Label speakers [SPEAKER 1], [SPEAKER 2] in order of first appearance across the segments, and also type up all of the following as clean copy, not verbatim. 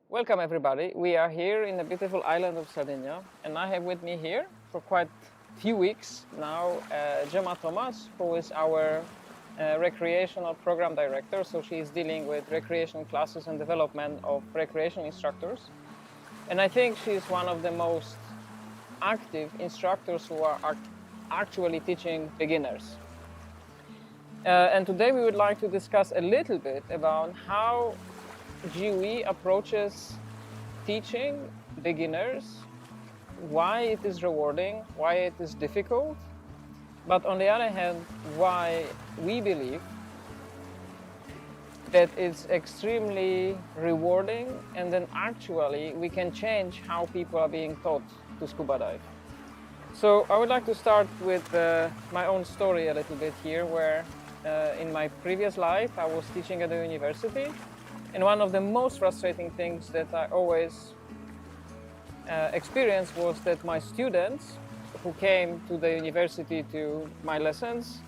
[SPEAKER 1] Welcome everybody. We are here in the beautiful island of Sardinia, and I have with me here for quite a few weeks now Gemma, who is our recreational program director. So she is dealing with recreation classes and development of recreation instructors. And I think she is one of the most active instructors who are actually teaching beginners. And today we would like to discuss a little bit about how GUE approaches teaching beginners, why it is rewarding, why it is difficult, but on the other hand, why we believe that it's extremely rewarding, and then actually we can change how people are being taught to scuba dive. So I would like to start with my own story a little bit here, where in my previous life I was teaching at the university. And one of the most frustrating things that I always experienced was that my students who came to the university to my lessons,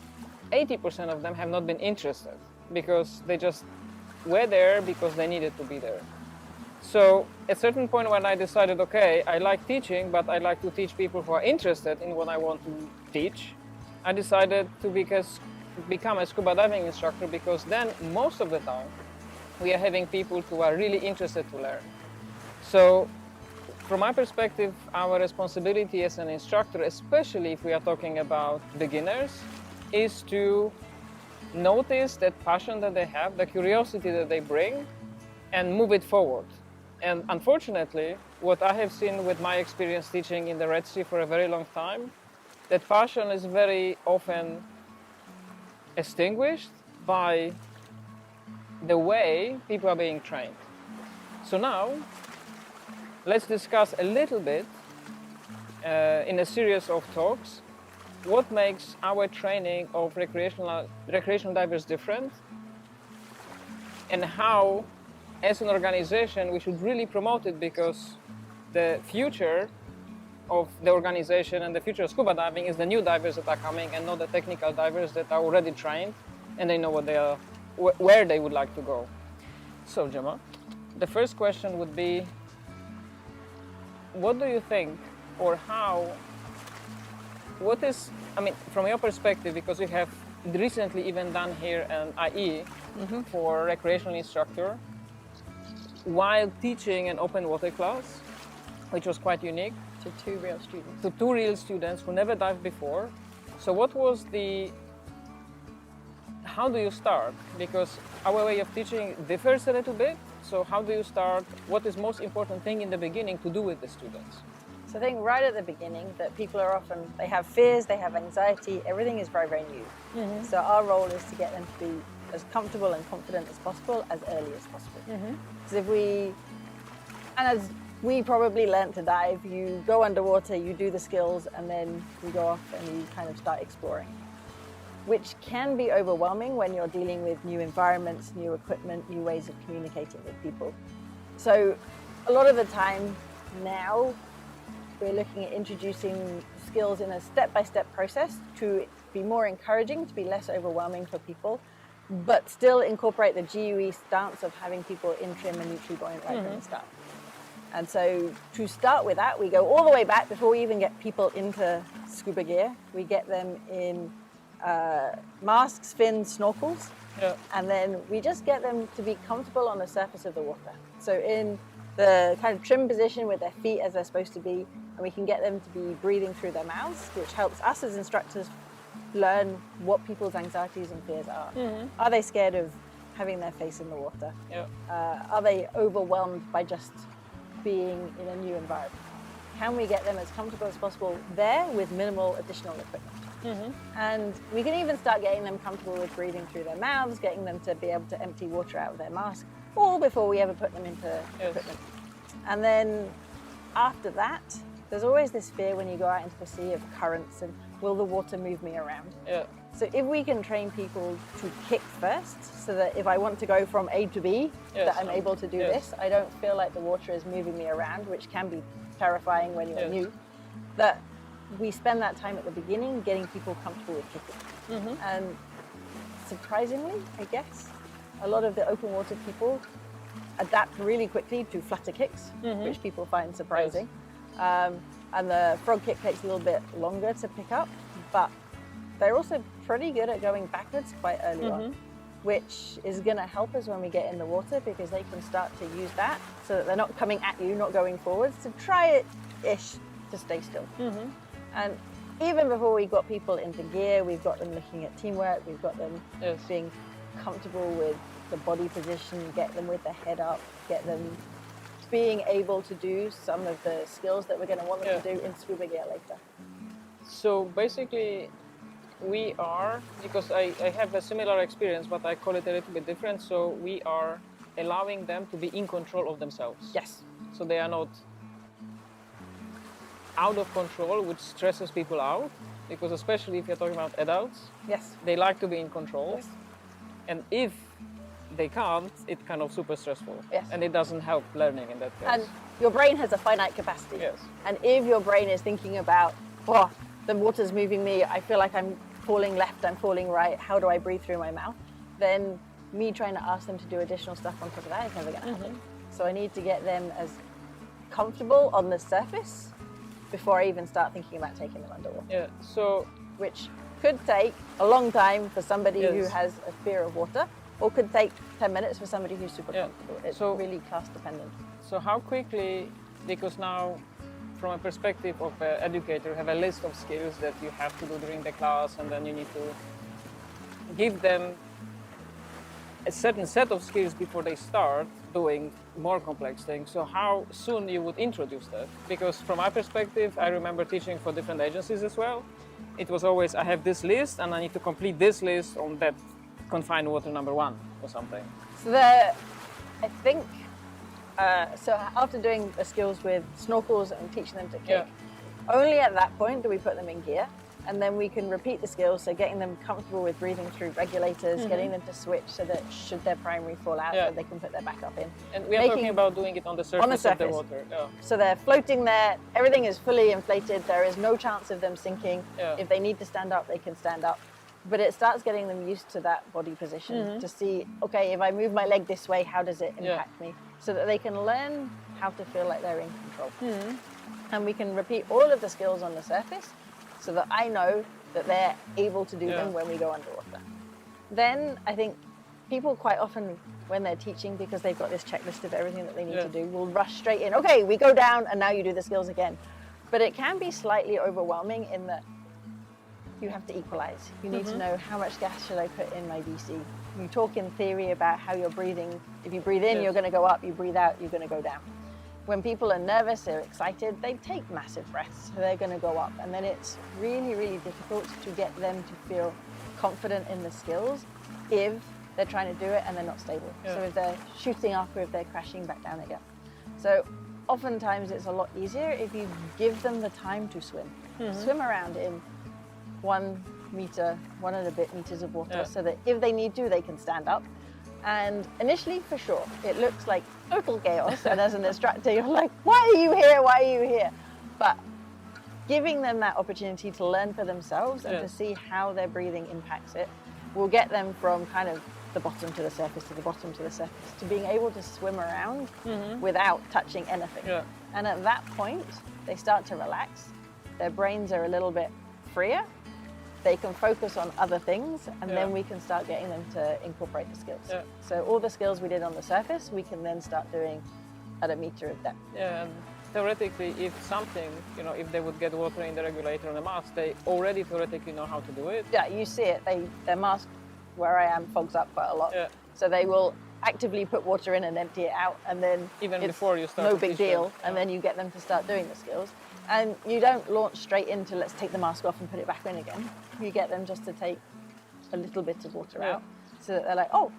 [SPEAKER 1] 80% of them have not been interested because they just were there because they needed to be there. So at a certain point when I decided, okay, I like teaching, but I like to teach people who are interested in what I want to teach, I decided to become a scuba diving instructor, because then most of the time we are having people who are really interested to learn. So from my perspective, our responsibility as an instructor, especially if we are talking about beginners, is to notice that passion that they have, the curiosity that they bring, and move it forward. And unfortunately, what I have seen with my experience teaching in the Red Sea for a very long time, that passion is very often extinguished by the way people are being trained. So now, let's discuss a little bit in a series of talks what makes our training of recreational divers different, and how, as an organization, we should really promote it, because the future of the organization and the future of scuba diving is the new divers that are coming, and not the technical divers that are already trained and they know where they would like to go. So Gemma, the first question would be, what do you think, or from your perspective, because we have recently even done here an IE for recreational instructor while teaching an open water class, which was quite unique.
[SPEAKER 2] To two real students.
[SPEAKER 1] To two real students who never dived before. So how do you start? Because our way of teaching differs a little bit. So how do you start? What is most important thing in the beginning to do with the students?
[SPEAKER 2] So I think right at the beginning that people are they have fears, they have anxiety, everything is very, very new. So our role is to get them to be as comfortable and confident as possible as early as possible. Because as we probably learned to dive, you go underwater, you do the skills, and then you go off and you kind of start exploring, which can be overwhelming when you're dealing with new environments, new equipment, new ways of communicating with people. So a lot of the time now, we're looking at introducing skills in a step-by-step process to be more encouraging, to be less overwhelming for people, but still incorporate the GUE stance of having people in trim and neutrally buoyant right from the start. And so to start with that, we go all the way back before we even get people into scuba gear. We get them in masks, fins, snorkels, and then we just get them to be comfortable on the surface of the water. So in the kind of trim position with their feet as they're supposed to be, and we can get them to be breathing through their mouths, which helps us as instructors learn what people's anxieties and fears are. Are they scared of having their face in the water? Are they overwhelmed by just being in a new environment? Can we get them as comfortable as possible there with minimal additional equipment? And we can even start getting them comfortable with breathing through their mouths, getting them to be able to empty water out of their mask, all before we ever put them into equipment. And then after that, there's always this fear when you go out into the sea of currents and will the water move me around? So if we can train people to kick first, so that if I want to go from A to B, that I'm able to do this, I don't feel like the water is moving me around, which can be terrifying when you're new, that we spend that time at the beginning getting people comfortable with kicking. And surprisingly, I guess, a lot of the open water people adapt really quickly to flutter kicks, which people find surprising. And the frog kick takes a little bit longer to pick up, but they're also pretty good at going backwards quite early on, which is going to help us when we get in the water, because they can start to use that so that they're not coming at you, not going forwards, to try it-ish to stay still. And even before we got people into gear, we've got them looking at teamwork, we've got them being comfortable with the body position, get them with the head up, get them being able to do some of the skills that we're going to want them to do in scuba gear later.
[SPEAKER 1] So basically, we are, because I have a similar experience, but I call it a little bit different. So we are allowing them to be in control of themselves.
[SPEAKER 2] Yes.
[SPEAKER 1] So they are not out of control, which stresses people out, because especially if you're talking about adults, they like to be in control.
[SPEAKER 2] Yes.
[SPEAKER 1] And if they can't, it's kind of super stressful.
[SPEAKER 2] Yes.
[SPEAKER 1] And it doesn't help learning in that case.
[SPEAKER 2] And your brain has a finite capacity.
[SPEAKER 1] Yes.
[SPEAKER 2] And if your brain is thinking about, oh, the water's moving me, I feel like I'm falling left, I'm falling right, how do I breathe through my mouth? Then me trying to ask them to do additional stuff on top of that is never going to happen. So I need to get them as comfortable on the surface before I even start thinking about taking them underwater.
[SPEAKER 1] Yeah, so...
[SPEAKER 2] Which could take a long time for somebody who has a fear of water, or could take 10 minutes for somebody who's super comfortable. It's really class dependent.
[SPEAKER 1] So how quickly, because now from a perspective of an educator, you have a list of skills that you have to do during the class, and then you need to give them a certain set of skills before they start doing more complex things. So how soon you would introduce that? Because from my perspective, I remember teaching for different agencies as well. It was always, I have this list and I need to complete this list on that confined water number 1 or something.
[SPEAKER 2] So I think, so after doing the skills with snorkels and teaching them to kick, only at that point do we put them in gear. And then we can repeat the skills, so getting them comfortable with breathing through regulators, getting them to switch so that should their primary fall out, so they can put their backup in.
[SPEAKER 1] And we are talking about doing it on the surface of the water.
[SPEAKER 2] So they're floating there, everything is fully inflated, there is no chance of them sinking. If they need to stand up, they can stand up. But it starts getting them used to that body position to see, okay, if I move my leg this way, how does it impact me? So that they can learn how to feel like they're in control. And we can repeat all of the skills on the surface, so that I know that they're able to do them when we go underwater. Then I think people quite often, when they're teaching, because they've got this checklist of everything that they need to do, will rush straight in. Okay, we go down and now you do the skills again. But it can be slightly overwhelming in that you have to equalize. You need to know, how much gas should I put in my DC? You talk in theory about how you're breathing. If you breathe in, you're going to go up. You breathe out, you're going to go down. When people are nervous or excited, they take massive breaths, so they're going to go up. And then it's really, really difficult to get them to feel confident in the skills if they're trying to do it and they're not stable. So if they're shooting up or if they're crashing back down again. So oftentimes it's a lot easier if you give them the time to swim. Swim around in 1 meter, 1 and a bit meters of water, so that if they need to, they can stand up. And initially, for sure, it looks like total chaos. And as an instructor, you're like, why are you here? Why are you here? But giving them that opportunity to learn for themselves and to see how their breathing impacts it will get them from kind of the bottom to the surface, to the bottom to the surface, to being able to swim around without touching anything. And at that point, they start to relax. Their brains are a little bit freer. They can focus on other things, and then we can start getting them to incorporate the skills. So all the skills we did on the surface, we can then start doing at a meter of depth.
[SPEAKER 1] And theoretically, if something, if they would get water in the regulator on the mask, they already theoretically know how to do it.
[SPEAKER 2] Yeah, you see it. Their mask, where I am, fogs up quite a lot. So they will actively put water in and empty it out, and then
[SPEAKER 1] even before you start,
[SPEAKER 2] no big deal. And then you get them to start doing the skills. And you don't launch straight into let's take the mask off and put it back in again. You get them just to take a little bit of water out, so that they're like, oh,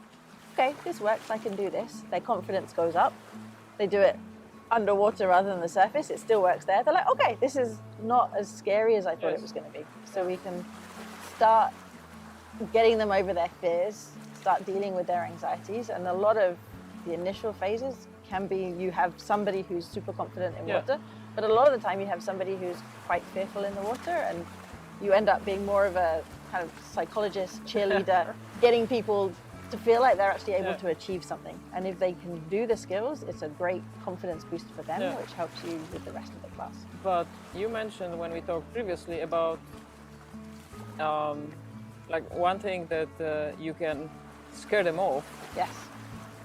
[SPEAKER 2] okay, this works, I can do this. Their confidence goes up. They do it underwater rather than the surface. It still works there. They're like, okay, this is not as scary as I thought it was going to be. So we can start getting them over their fears, start dealing with their anxieties. And a lot of the initial phases can be you have somebody who's super confident in water, but a lot of the time you have somebody who's quite fearful in the water, and you end up being more of a kind of psychologist, cheerleader, getting people to feel like they're actually able
[SPEAKER 1] Yeah.
[SPEAKER 2] to achieve something. And if they can do the skills, it's a great confidence boost for them,
[SPEAKER 1] Yeah.
[SPEAKER 2] which helps you with the rest of the class.
[SPEAKER 1] But you mentioned when we talked previously about like one thing that you can scare them off
[SPEAKER 2] Yes.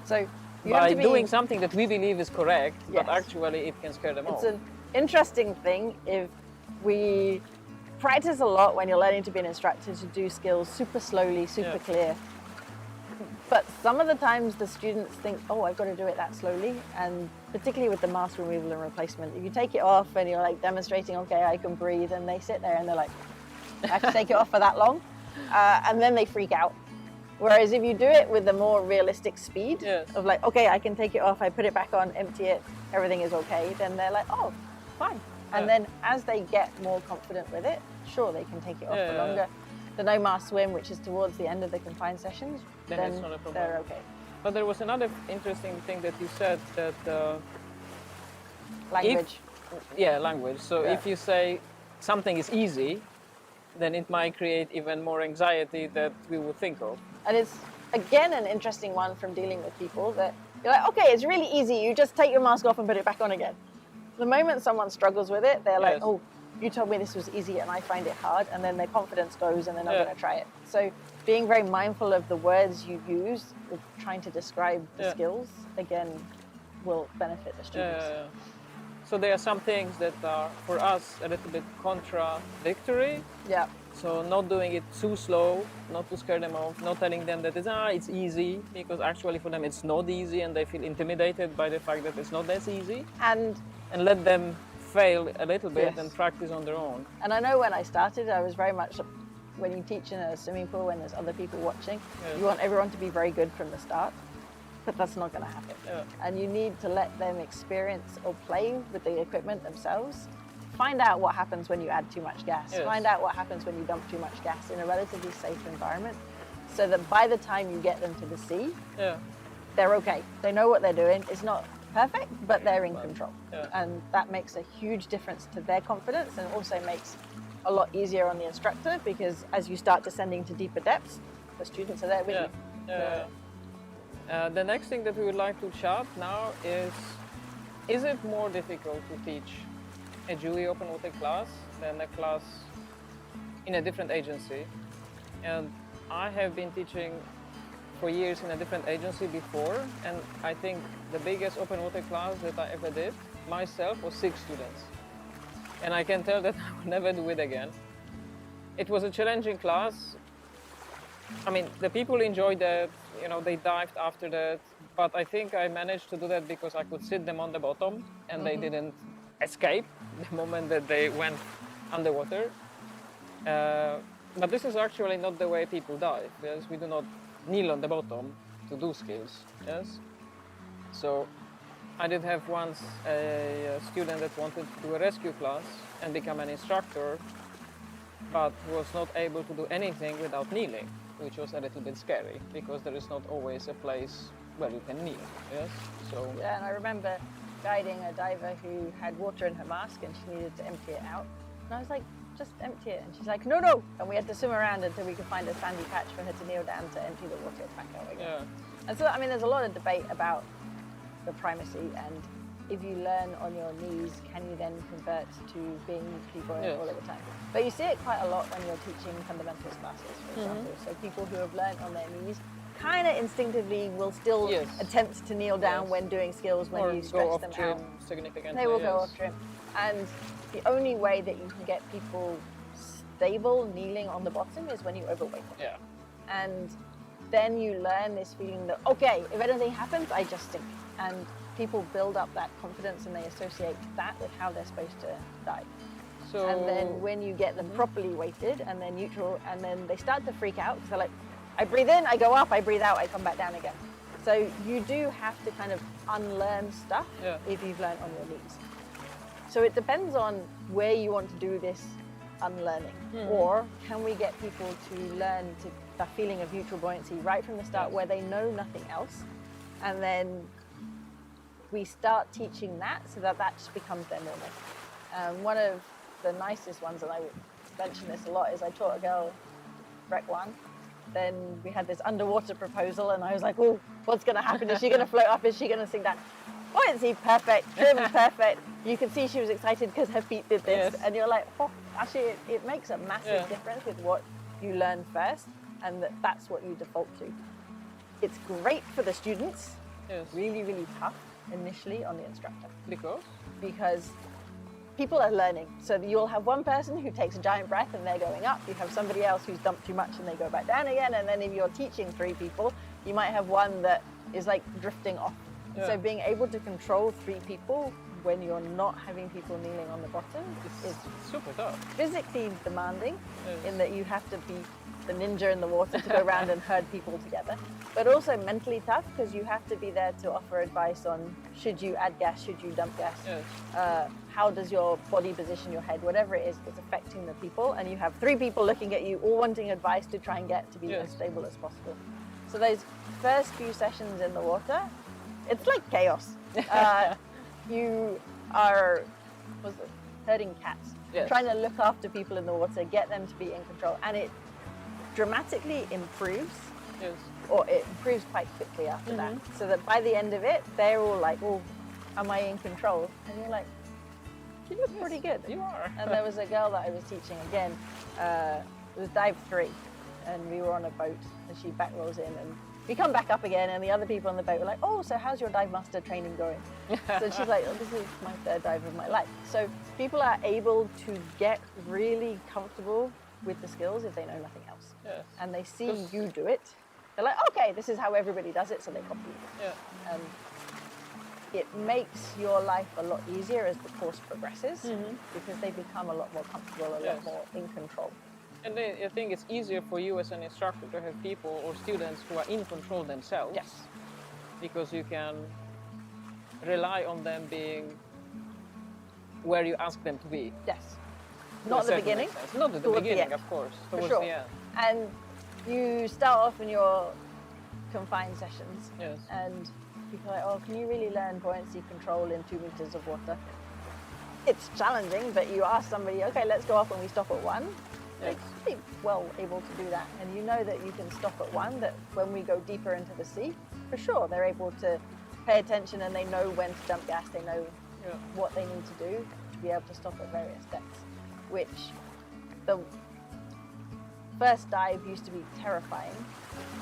[SPEAKER 2] So you have
[SPEAKER 1] by
[SPEAKER 2] to be,
[SPEAKER 1] doing something that we believe is correct, but
[SPEAKER 2] Yes.
[SPEAKER 1] actually it can scare them
[SPEAKER 2] it's
[SPEAKER 1] off.
[SPEAKER 2] an interesting thing if we practice a lot when you're learning to be an instructor to do skills super slowly, super
[SPEAKER 1] Yeah.
[SPEAKER 2] clear. But some of the times the students think, oh, I've got to do it that slowly. And particularly with the mask removal and replacement, if you take it off and you're like demonstrating, okay, I can breathe, and they sit there and they're like, I have to take it off for that long. And then they freak out. Whereas if you do it with a more realistic speed
[SPEAKER 1] Yes.
[SPEAKER 2] of like, okay, I can take it off, I put it back on, empty it, everything is okay, then they're like, oh, fine. And
[SPEAKER 1] Yeah.
[SPEAKER 2] then as they get more confident with it, sure, they can take it off
[SPEAKER 1] Yeah,
[SPEAKER 2] for
[SPEAKER 1] yeah, yeah.
[SPEAKER 2] longer. The no mask swim, which is towards the end of the confined sessions,
[SPEAKER 1] Then it's not a problem.
[SPEAKER 2] they're okay.
[SPEAKER 1] But there was another interesting thing that you said that
[SPEAKER 2] Language.
[SPEAKER 1] language. So
[SPEAKER 2] Yeah.
[SPEAKER 1] if you say something is easy, then it might create even more anxiety that we would think of.
[SPEAKER 2] And it's, again, an interesting one from dealing with people that you're like, okay, it's really easy. You just take your mask off and put it back on again. The moment someone struggles with it, they're like,
[SPEAKER 1] Yes.
[SPEAKER 2] oh, you told me this was easy and I find it hard. And then their confidence goes and they're not
[SPEAKER 1] Yeah.
[SPEAKER 2] going to try it. So being very mindful of the words you use with trying to describe the
[SPEAKER 1] Yeah.
[SPEAKER 2] skills, again, will benefit the students.
[SPEAKER 1] So there are some things that are for us a little bit contradictory.
[SPEAKER 2] Yeah.
[SPEAKER 1] So not doing it too slow, not to scare them off, not telling them that it's easy, because actually for them it's not easy and they feel intimidated by the fact that it's not as easy.
[SPEAKER 2] And
[SPEAKER 1] And let them fail a little bit
[SPEAKER 2] Yes.
[SPEAKER 1] and practice on their own.
[SPEAKER 2] And I know when I started, I was very much, when you teach in a swimming pool, when there's other people watching,
[SPEAKER 1] Yeah.
[SPEAKER 2] you want everyone to be very good from the start, but that's not going to happen.
[SPEAKER 1] Yeah.
[SPEAKER 2] And you need to let them experience or play with the equipment themselves. Find out what happens when you add too much gas.
[SPEAKER 1] Yes.
[SPEAKER 2] Find out what happens when you dump too much gas in a relatively safe environment, so that by the time you get them to the sea,
[SPEAKER 1] Yeah.
[SPEAKER 2] they're okay. They know what they're doing. It's not perfect, but they're in control.
[SPEAKER 1] Yeah.
[SPEAKER 2] And that makes a huge difference to their confidence, and also makes a lot easier on the instructor, because as you start descending to deeper depths, the students are there with
[SPEAKER 1] Yeah.
[SPEAKER 2] you.
[SPEAKER 1] Yeah. The next thing that we would like to chat now is it more difficult to teach a GUE open water class than a class in a different agency? And I have been teaching for years in a different agency before, and I think the biggest open water class that I ever did myself was 6 students. And I can tell that I will never do it again. It was a challenging class. I mean, the people enjoyed that, they dived after that, but I think I managed to do that because I could sit them on the bottom and they didn't escape the moment that they went underwater. But this is actually not the way people dive, because we do not kneel on the bottom to do skills, yes? So I did have once a student that wanted to do a rescue class and become an instructor, but was not able to do anything without kneeling, which was a little bit scary, because there is not always a place where you can kneel, yes? So
[SPEAKER 2] Yeah, and I remember guiding a diver who had water in her mask and she needed to empty it out. And I was like, just empty it. And she's like, no, no. And we had to swim around until we could find a sandy patch for her to kneel down to empty the water back out again.
[SPEAKER 1] yeah,
[SPEAKER 2] And so, I mean, there's a lot of debate about the primacy, and if you learn on your knees, can you then convert to being neutral buoyant
[SPEAKER 1] Yes.
[SPEAKER 2] all of the time? But you see it quite a lot when you're teaching fundamentals classes, for example. So people who have learned on their knees kind of instinctively will still
[SPEAKER 1] Yes.
[SPEAKER 2] attempt to kneel down
[SPEAKER 1] Yes.
[SPEAKER 2] when doing skills, when
[SPEAKER 1] or
[SPEAKER 2] you
[SPEAKER 1] go
[SPEAKER 2] stretch
[SPEAKER 1] off
[SPEAKER 2] them
[SPEAKER 1] trim
[SPEAKER 2] out.
[SPEAKER 1] significantly.
[SPEAKER 2] They will go
[SPEAKER 1] yes.
[SPEAKER 2] off trim. And the only way that you can get people stable kneeling on the bottom is when you overweight them.
[SPEAKER 1] Yeah,
[SPEAKER 2] And then you learn this feeling that, okay, if anything happens, I just sink. And people build up that confidence and they associate that with how they're supposed to dive.
[SPEAKER 1] so
[SPEAKER 2] And then when you get them properly weighted and they're neutral, and then they start to freak out because they're like, I breathe in, I go up, I breathe out, I come back down again. So you do have to kind of unlearn stuff
[SPEAKER 1] Yeah.
[SPEAKER 2] if you've learned on your knees. So it depends on where you want to do this unlearning. Or can we get people to learn to that feeling of neutral buoyancy right from the start, where they know nothing else, and then we start teaching that so that that just becomes their normal. One of the nicest ones, and I would mention this a lot, is I taught a girl, Rec 1, then we had this underwater proposal, and I was like, oh, what's going to happen? Is she going to float up? Is she going to sink down? Buoyancy, perfect. Trim, perfect. You could see she was excited because her feet did this.
[SPEAKER 1] Yes.
[SPEAKER 2] And you're like, oh, actually, it makes a massive difference with what you learn first, and that's what you default to. It's great for the students.
[SPEAKER 1] Yes.
[SPEAKER 2] Really, really tough initially on the instructor.
[SPEAKER 1] Because
[SPEAKER 2] People are learning. So you'll have one person who takes a giant breath and they're going up. You have somebody else who's dumped too much and they go back down again. And then if you're teaching 3 people, you might have one that is like drifting off.
[SPEAKER 1] Yeah.
[SPEAKER 2] So being able to control 3 people when you're not having people kneeling on the bottom is
[SPEAKER 1] super tough.
[SPEAKER 2] physically demanding
[SPEAKER 1] Yes.
[SPEAKER 2] in that you have to be the ninja in the water to go around and herd people together, but also mentally tough because you have to be there to offer advice on should you add gas, should you dump gas,
[SPEAKER 1] Yes.
[SPEAKER 2] how does your body position your head, whatever it is that's affecting the people, and you have 3 people looking at you all wanting advice to try and get to be
[SPEAKER 1] Yes.
[SPEAKER 2] as stable as possible. So those first few sessions in the water, it's like chaos. You are herding cats,
[SPEAKER 1] Yes.
[SPEAKER 2] trying to look after people in the water, get them to be in control, and it dramatically improves,
[SPEAKER 1] Yes.
[SPEAKER 2] or it improves quite quickly after that, so that by the end of it, they're all like, oh, am I in control? And you're like, you look pretty good.
[SPEAKER 1] You are.
[SPEAKER 2] And there was a girl that I was teaching again, it was dive 3, and we were on a boat, and she back rolls in, and we come back up again, and the other people on the boat were like, oh, so how's your dive master training going? So she's like, oh, this is my 3rd dive of my life. So people are able to get really comfortable with the skills if they know nothing else.
[SPEAKER 1] Yes.
[SPEAKER 2] And they see you do it. They're like, okay, this is how everybody does it, so they copy it.
[SPEAKER 1] Yeah.
[SPEAKER 2] It makes your life a lot easier as the course progresses because they become a lot more comfortable, a lot more in control.
[SPEAKER 1] And then I think it's easier for you as an instructor to have people or students who are in control themselves.
[SPEAKER 2] Yes.
[SPEAKER 1] Because you can rely on them being where you ask them to be.
[SPEAKER 2] Yes.
[SPEAKER 1] To
[SPEAKER 2] Not
[SPEAKER 1] a
[SPEAKER 2] at the
[SPEAKER 1] certain
[SPEAKER 2] beginning.
[SPEAKER 1] extent. Not at the
[SPEAKER 2] towards the
[SPEAKER 1] beginning,
[SPEAKER 2] end.
[SPEAKER 1] of course.
[SPEAKER 2] For
[SPEAKER 1] Towards
[SPEAKER 2] sure.
[SPEAKER 1] the end.
[SPEAKER 2] And you start off in your confined sessions,
[SPEAKER 1] Yes.
[SPEAKER 2] and people are like, oh, can you really learn buoyancy control in 2 meters of water? It's challenging, but you ask somebody, okay, let's go up and we stop at 1. They're
[SPEAKER 1] Yes.
[SPEAKER 2] pretty well able to do that. And you know that you can stop at 1, that when we go deeper into the sea, for sure, they're able to pay attention and they know when to dump gas, they know what they need to do to be able to stop at various depths, which the first dive used to be terrifying.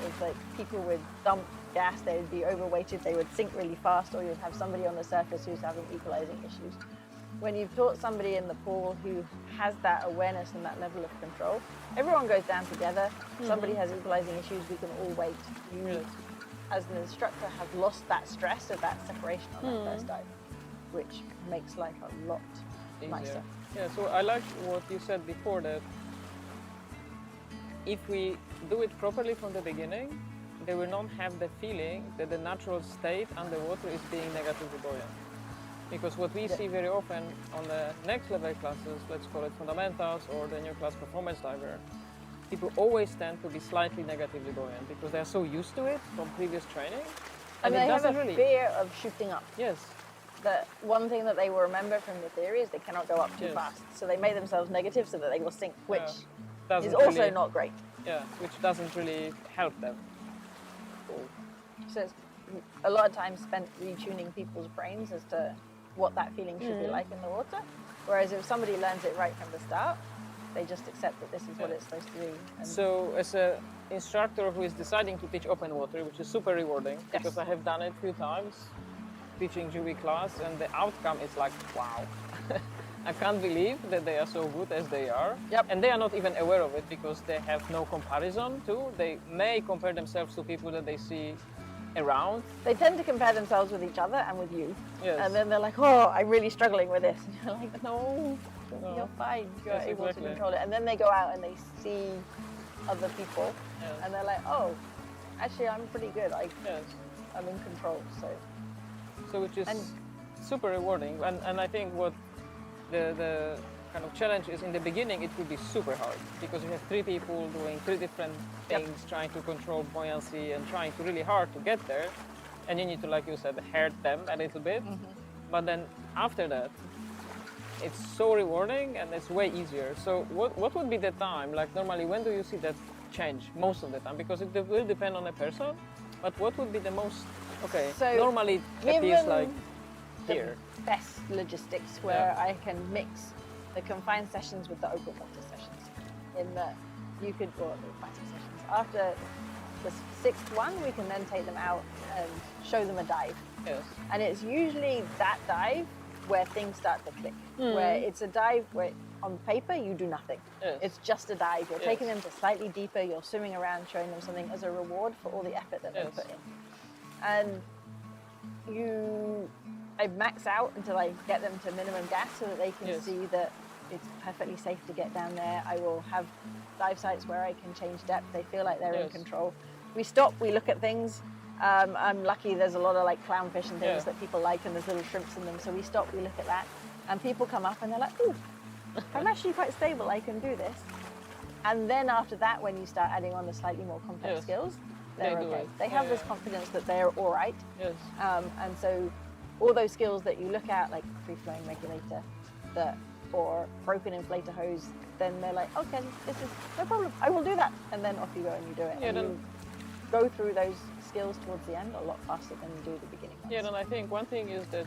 [SPEAKER 2] It's like people would dump gas, they would be overweighted, they would sink really fast, or you'd have somebody on the surface who's having equalizing issues. When you've taught somebody in the pool who has that awareness and that level of control, everyone goes down together. Somebody has equalizing issues, we can all wait. You, as an instructor, have lost that stress of that separation on that first dive, which makes life a lot nicer.
[SPEAKER 1] Yeah, so I like what you said before, that if we do it properly from the beginning, they will not have the feeling that the natural state underwater is being negatively buoyant. Because what we see very often on the next level classes, let's call it fundamentals or the new class performance diver, people always tend to be slightly negatively buoyant because they're so used to it from previous training.
[SPEAKER 2] And
[SPEAKER 1] it
[SPEAKER 2] they have a
[SPEAKER 1] doesn't really...
[SPEAKER 2] fear of shooting up.
[SPEAKER 1] Yes.
[SPEAKER 2] The one thing that they will remember from the theory is they cannot go up too fast. So they make themselves negative so that they will sink, which is also
[SPEAKER 1] really,
[SPEAKER 2] not great.
[SPEAKER 1] Yeah, which doesn't really help them.
[SPEAKER 2] So it's a lot of time spent retuning people's brains as to what that feeling should be like in the water. Whereas if somebody learns it right from the start, they just accept that this is what it's supposed to do. And
[SPEAKER 1] so as an instructor who is deciding to teach open water, which is super rewarding, because I have done it a few times, teaching GUE class, and the outcome is like, wow. I can't believe that they are so good as they are.
[SPEAKER 2] Yep.
[SPEAKER 1] And they are not even aware of it because they have no comparison to. They may compare themselves to people that they see around.
[SPEAKER 2] they tend to compare themselves with each other and with you.
[SPEAKER 1] Yes.
[SPEAKER 2] And then they're like, oh, I'm really struggling with this. And you're like, no,
[SPEAKER 1] No.
[SPEAKER 2] you're fine. You're
[SPEAKER 1] Yes,
[SPEAKER 2] able
[SPEAKER 1] exactly.
[SPEAKER 2] to control it. And then they go out and they see other people
[SPEAKER 1] Yes.
[SPEAKER 2] and they're like, oh, actually, I'm pretty good.
[SPEAKER 1] Yes.
[SPEAKER 2] I'm in control.
[SPEAKER 1] So which is
[SPEAKER 2] And-
[SPEAKER 1] super rewarding. And I think what the kind of challenge is, in the beginning it will be super hard because you have 3 people doing 3 different things, trying to control buoyancy and trying to really hard to get there. And you need to, like you said, herd them a little bit. But then after that, it's so rewarding and it's way easier. So what would be the time? Like normally, when do you see that change most of the time? Because it will depend on a person, but what would be the most, okay,
[SPEAKER 2] So,
[SPEAKER 1] normally it appears like
[SPEAKER 2] the
[SPEAKER 1] here.
[SPEAKER 2] best logistics where I can mix the confined sessions with the open water sessions. In that you could, or the aquatic sessions. After the 6th one, we can then take them out and show them a dive.
[SPEAKER 1] Yes.
[SPEAKER 2] And it's usually that dive where things start to click. Where it's a dive where on paper you do nothing.
[SPEAKER 1] Yes.
[SPEAKER 2] It's just a dive. You're taking them to slightly deeper, you're swimming around, showing them something as a reward for all the effort that they put in. And I max out until I get them to minimum gas so that they can see that it's perfectly safe to get down there. I will have dive sites where I can change depth. They feel like they're in control. We stop, we look at things. I'm lucky there's a lot of like clownfish and things that people like, and there's little shrimps in them. So we stop, we look at that, and people come up and they're like, ooh, I'm actually quite stable, I can do this. And then after that, when you start adding on the slightly more complex skills, they're okay. They have this confidence that they're all right.
[SPEAKER 1] Yes.
[SPEAKER 2] And so all those skills that you look at, like free-flowing regulator, or broken inflator hose, then they're like, okay, this is no problem, I will do that. And then off you go and you do it. And you go through those skills towards the end a lot faster than you do at the beginning ones.
[SPEAKER 1] Yeah, and I think one thing is that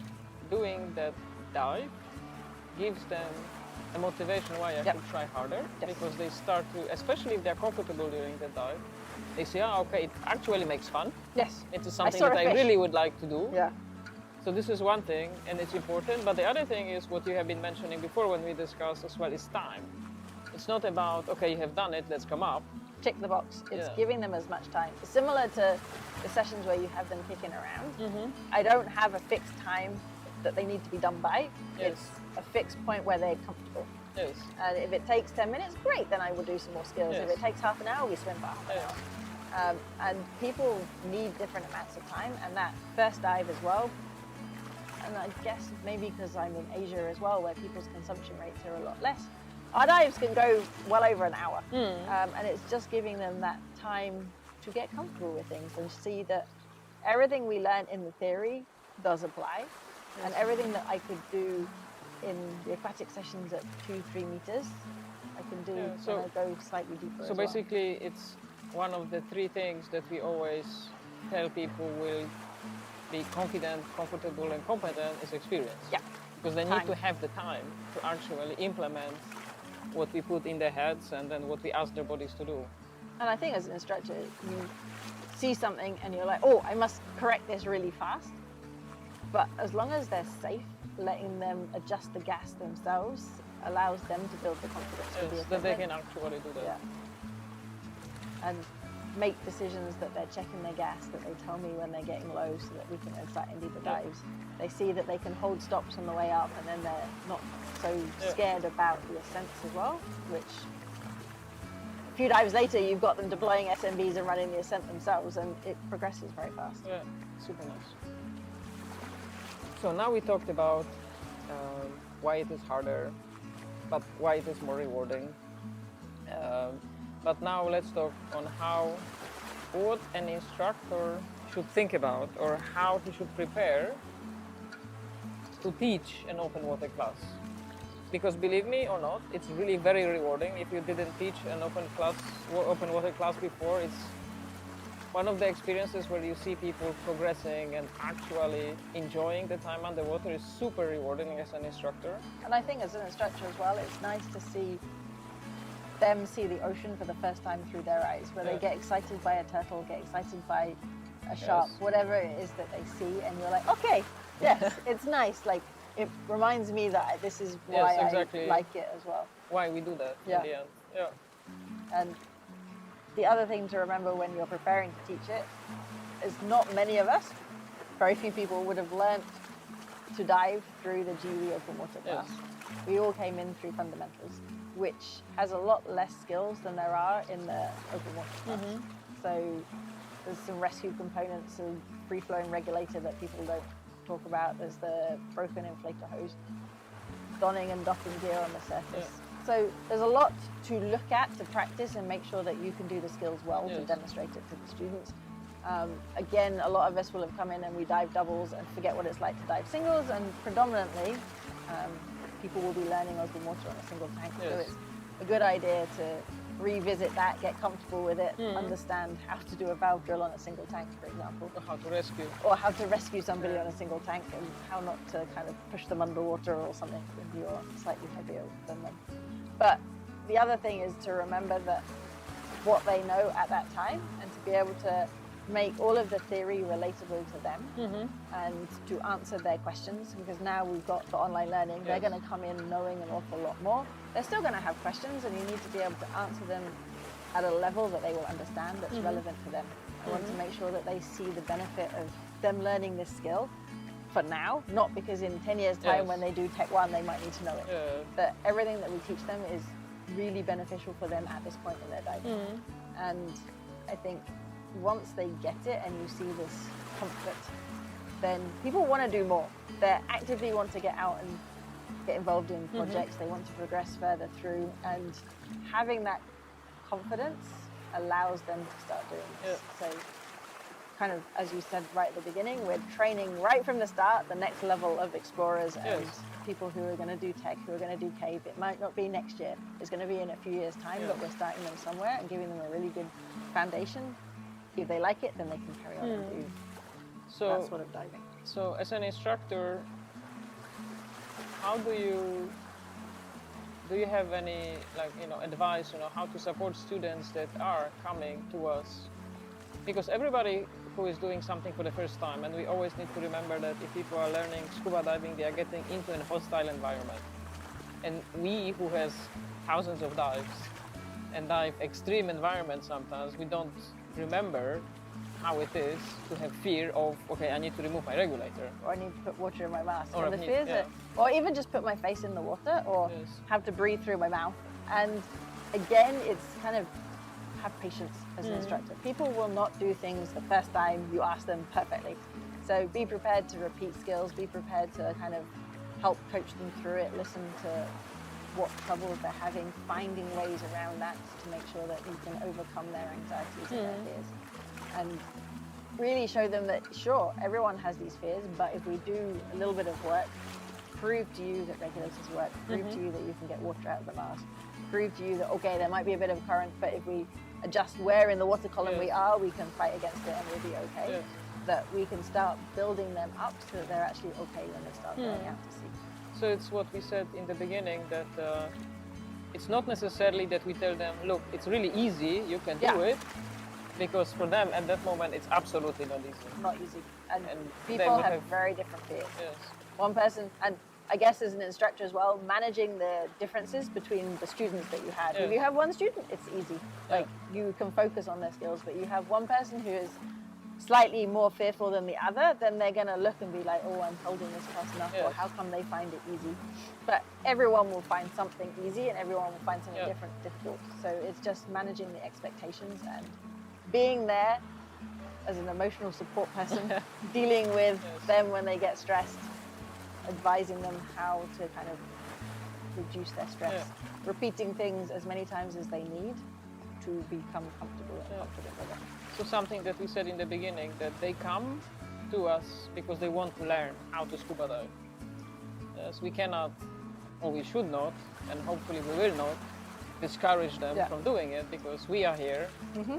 [SPEAKER 1] doing that dive gives them a motivation why I should try harder, because they start to, especially if they're comfortable during the dive, they say, oh, okay, it actually makes fun.
[SPEAKER 2] Yes.
[SPEAKER 1] It's something that I really would like to do.
[SPEAKER 2] Yeah.
[SPEAKER 1] So this is one thing, and it's important. But the other thing is what you have been mentioning before when we discussed as well is time. It's not about, okay, you have done it, let's come up.
[SPEAKER 2] Tick the box. It's giving them as much time. Similar to the sessions where you have them kicking around. I don't have a fixed time that they need to be done by. It's a fixed point where they're comfortable.
[SPEAKER 1] Yes.
[SPEAKER 2] And if it takes 10 minutes, great, then I will do some more skills. If it takes half an hour, we swim for half an hour. And people need different amounts of time, and that first dive as well. And I guess maybe because I'm in Asia as well, where people's consumption rates are a lot less, our dives can go well over an hour. And it's just giving them that time to get comfortable with things and see that everything we learn in the theory does apply. And everything that I could do in the aquatic sessions at 2-3 meters, I can do when I go slightly deeper.
[SPEAKER 1] So basically, it's one of the 3 things that we always tell people will be confident, comfortable, and competent is experience.
[SPEAKER 2] Yeah.
[SPEAKER 1] Because they need to have the time to actually implement what we put in their heads and then what we ask their bodies to do.
[SPEAKER 2] And I think as an instructor, you see something and you're like, oh, I must correct this really fast. But as long as they're safe, letting them adjust the gas themselves allows them to build the confidence to be
[SPEAKER 1] that they can actually do that.
[SPEAKER 2] Yeah. And make decisions that they're checking their gas, that they tell me when they're getting low so that we can then start in deeper dives. They see that they can hold stops on the way up, and then they're not so scared about the ascents as well, which a few dives later you've got them deploying SMBs and running the ascent themselves, and it progresses very fast.
[SPEAKER 1] Yeah, super nice. So now we talked about why it is harder, but why it is more rewarding. But now let's talk on what an instructor should think about, or how he should prepare to teach an open water class. Because believe me or not, it's really very rewarding. If you didn't teach an open water class before, it's one of the experiences where you see people progressing and actually enjoying the time underwater is super rewarding as an instructor.
[SPEAKER 2] And I think as an instructor as well, it's nice to see them see the ocean for the first time through their eyes, where they get excited by a turtle, get excited by a shark, whatever it is that they see, and you're like, okay, yes, it's nice. Like, it reminds me that this is why I like it as well.
[SPEAKER 1] Why we do that in the end. Yeah.
[SPEAKER 2] And the other thing to remember when you're preparing to teach it is not many of us, very few people would have learnt to dive through the GUE open water class. We all came in through fundamentals, which has a lot less skills than there are in the open water class. So there's some rescue components and free-flowing regulator that people don't talk about. There's the broken inflator hose, donning and doffing gear on the surface. So there's a lot to look at, to practice, and make sure that you can do the skills well to demonstrate it to the students. Again, a lot of us will have come in and we dive doubles and forget what it's like to dive singles, and predominantly people will be learning open water on a single tank. So it's a good idea to revisit that, get comfortable with it, understand how to do a valve drill on a single tank, for example.
[SPEAKER 1] Or how to rescue.
[SPEAKER 2] Or how to rescue somebody on a single tank, and how not to kind of push them underwater or something if you're slightly heavier than them. But the other thing is to remember that what they know at that time, and to be able to make all of the theory relatable to them, and to answer their questions, because now we've got the online learning, they're going to come in knowing an awful lot more. They're still going to have questions, and you need to be able to answer them at a level that they will understand, that's relevant to them. I want to make sure that they see the benefit of them learning this skill for now, not because in 10 years time when they do Tech 1 they might need to know it. But everything that we teach them is really beneficial for them at this point in their diving. And I think once they get it and you see this comfort, then people want to do more. They actively want to get out and get involved in projects. They want to progress further through, and having that confidence allows them to start doing this. So kind of, as you said right at the beginning, we're training right from the start the next level of explorers and people who are going to do tech, who are going to do cave. It might not be next year, it's going to be in a few years' time, but we're starting them somewhere and giving them a really good foundation. If they like it, then they can carry on and do that sort of diving.
[SPEAKER 1] So as an instructor, how do you have any advice, how to support students that are coming to us? Because everybody who is doing something for the first time, and we always need to remember that if people are learning scuba diving, they are getting into a hostile environment. And we who has thousands of dives and dive extreme environments sometimes, we don't remember how it is to have fear of, okay, I need to remove my regulator.
[SPEAKER 2] Or I need to put water in my mask.
[SPEAKER 1] Or,
[SPEAKER 2] and the fears or even just put my face in the water, or have to breathe through my mouth. And again, it's kind of have patience as an instructor. People will not do things the first time you ask them perfectly. So be prepared to repeat skills, be prepared to kind of help coach them through it, listen to what troubles they're having, finding ways around that to make sure that you can overcome their anxieties and their fears. And really show them that, sure, everyone has these fears, but if we do a little bit of work, prove to you that regulators work, prove to you that you can get water out of the mask, prove to you that, okay, there might be a bit of current, but if we adjust where in the water column we are, we can fight against it and we'll be okay. That we can start building them up so that they're actually okay when they start going out to sea.
[SPEAKER 1] So it's what we said in the beginning, that it's not necessarily that we tell them, look, it's really easy, you can do it, because for them at that moment it's absolutely not easy.
[SPEAKER 2] Not easy. And people have very different fears. One person, and I guess as an instructor as well, managing the differences between the students that you have. If you have one student, it's easy. Like you can focus on their skills, but you have one person who is slightly more fearful than the other, then they're going to look and be like, oh, I'm holding this person up, or how come they find it easy? But everyone will find something easy and everyone will find something difficult. So it's just managing the expectations and being there as an emotional support person, dealing with them when they get stressed, advising them how to kind of reduce their stress, repeating things as many times as they need to become comfortable and confident with it.
[SPEAKER 1] So something that we said in the beginning, that they come to us because they want to learn how to scuba dive. Yes, we cannot, or we should not, and hopefully we will not, discourage them from doing it, because we are here,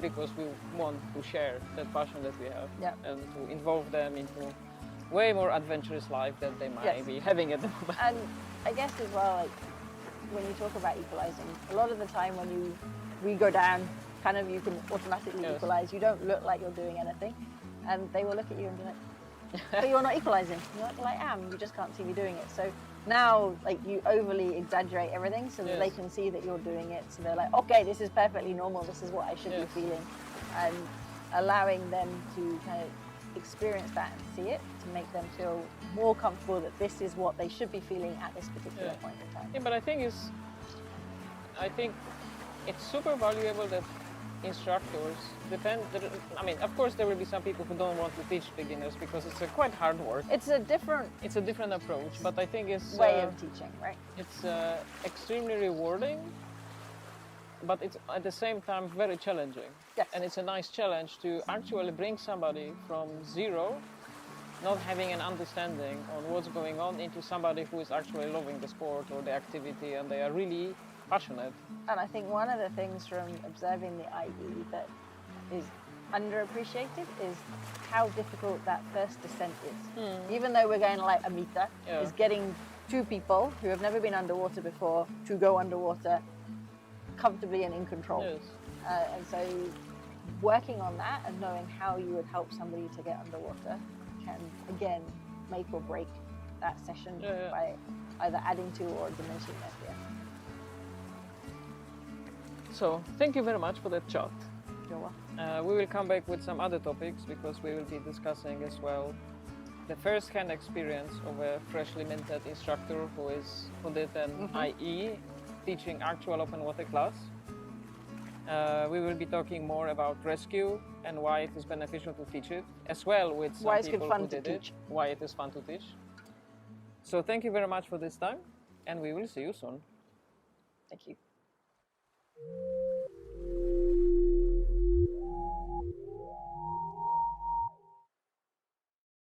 [SPEAKER 1] because we want to share that passion that we have, and to involve them into way more adventurous life than they might be having at the moment.
[SPEAKER 2] And I guess as well, like when you talk about equalizing, a lot of the time when we go down, kind of you can automatically equalize. You don't look like you're doing anything, and they will look at you and be like, but you're not equalizing. You're like, well, I am, you just can't see me doing it. So now, like, you overly exaggerate everything so that they can see that you're doing it. So they're like, okay, this is perfectly normal, this is what I should be feeling. And allowing them to kind of experience that and see it, to make them feel more comfortable that this is what they should be feeling at this particular point in time.
[SPEAKER 1] Yeah, but I think it's super valuable that instructors I mean, of course there will be some people who don't want to teach beginners because it's a quite hard work.
[SPEAKER 2] It's a different
[SPEAKER 1] approach, but I think it's
[SPEAKER 2] way of teaching, right?
[SPEAKER 1] It's extremely rewarding, but it's at the same time very challenging.
[SPEAKER 2] Yes.
[SPEAKER 1] And it's a nice challenge to actually bring somebody from zero not having an understanding on what's going on into somebody who is actually loving the sport or the activity and they are really passionate.
[SPEAKER 2] And I think one of the things from observing the IE that is underappreciated is how difficult that first descent is. Even though we're going like a meter, is getting two people who have never been underwater before to go underwater comfortably and in control.
[SPEAKER 1] Yes.
[SPEAKER 2] And so working on that and knowing how you would help somebody to get underwater can, again, make or break that session by either adding to or diminishing their fear.
[SPEAKER 1] So thank you very much for that chat.
[SPEAKER 2] You're welcome.
[SPEAKER 1] We will come back with some other topics because we will be discussing as well the first-hand experience of a freshly minted instructor who did an IE teaching actual open water class. We will be talking more about rescue and why it is beneficial to teach it, as well with some people who did it, why it is fun to teach. So thank you very much for this time, and we will see you soon.
[SPEAKER 2] Thank you.